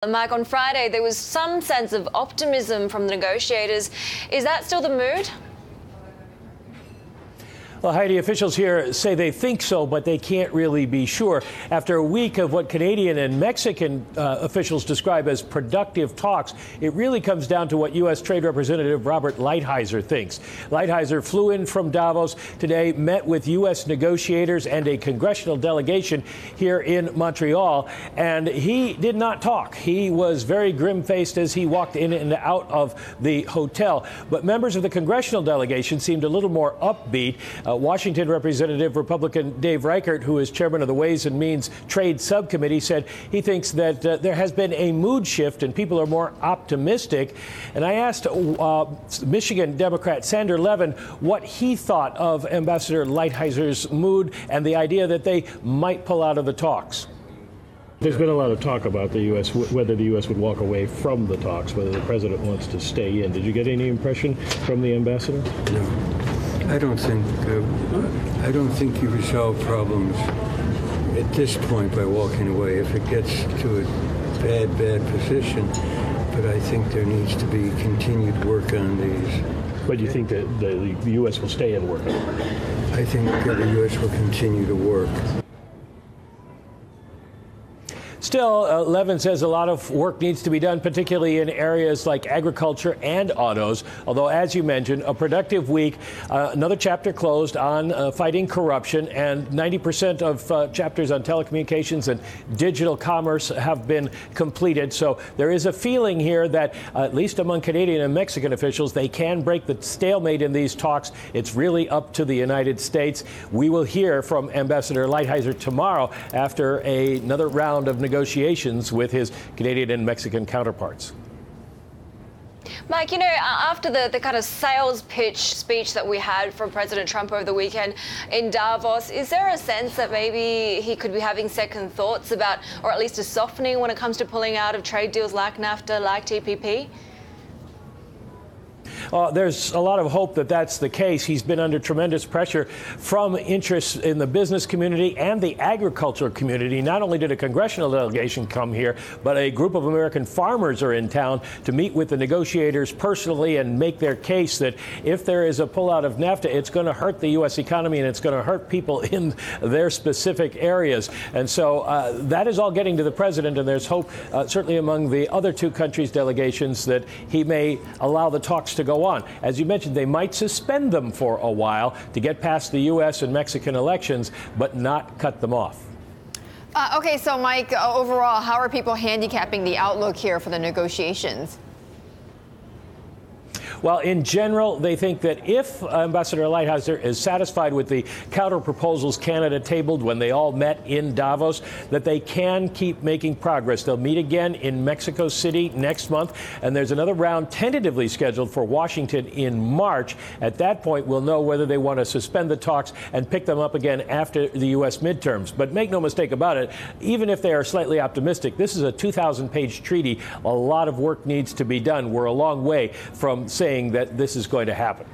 Mike, on Friday, there was some sense of optimism from the negotiators. Is that still the mood? Well, Heidi, officials here say they think so, but they can't really be sure. After a week of what Canadian and Mexican officials describe as productive talks, it really comes down to what U.S. Trade Representative Robert Lighthizer thinks. Lighthizer flew in from Davos today, met with U.S. negotiators and a congressional delegation here in Montreal, and he did not talk. He was very grim-faced as he walked in and out of the hotel. But members of the congressional delegation seemed a little more upbeat. Washington Representative Republican Dave Reichert, who is chairman of the Ways and Means Trade Subcommittee, said he thinks that there has been a mood shift and people are more optimistic. And I asked Michigan Democrat Sander Levin what he thought of Ambassador Lighthizer's mood and the idea that they might pull out of the talks. There's been a lot of talk about the U.S., whether the U.S. would walk away from the talks, whether the president wants to stay in. Did you get any impression from the ambassador? No. I don't think you resolve problems at this point by walking away if it gets to a bad position. But I think there needs to be continued work on these. But you think that the U.S. will stay and work on it? I think that the U.S. will continue to work. Still, Levin says a lot of work needs to be done, particularly in areas like agriculture and autos. Although, as you mentioned, a productive week, another chapter closed on fighting corruption, and 90% of chapters on telecommunications and digital commerce have been completed. So there is a feeling here that, at least among Canadian and Mexican officials, they can break the stalemate in these talks. It's really up to the United States. We will hear from Ambassador Lighthizer tomorrow after another round of negotiations with his Canadian and Mexican counterparts. Mike, you know, after the kind of sales pitch speech that we had from President Trump over the weekend in Davos, is there a sense that maybe he could be having second thoughts about, or at least a softening when it comes to pulling out of trade deals like NAFTA, like TPP? There's a lot of hope that that's the case. He's been under tremendous pressure from interests in the business community and the agricultural community. Not only did a congressional delegation come here, but a group of American farmers are in town to meet with the negotiators personally and make their case that if there is a pullout of NAFTA, it's going to hurt the U.S. economy and it's going to hurt people in their specific areas. And so that is all getting to the president, and there's hope certainly among the other two countries' delegations that he may allow the talks to go on. As you mentioned, they might suspend them for a while to get past the U.S. and Mexican elections, but not cut them off. Okay, so Mike, overall, how are people handicapping the outlook here for the negotiations? Well, in general, they think that if Ambassador Lighthizer is satisfied with the counter proposals Canada tabled when they all met in Davos, that they can keep making progress. They'll meet again in Mexico City next month, and there's another round tentatively scheduled for Washington in March. At that point, we'll know whether they want to suspend the talks and pick them up again after the U.S. midterms. But make no mistake about it, even if they are slightly optimistic, this is a 2,000-page treaty. A lot of work needs to be done. We're a long way from saying that this is going to happen.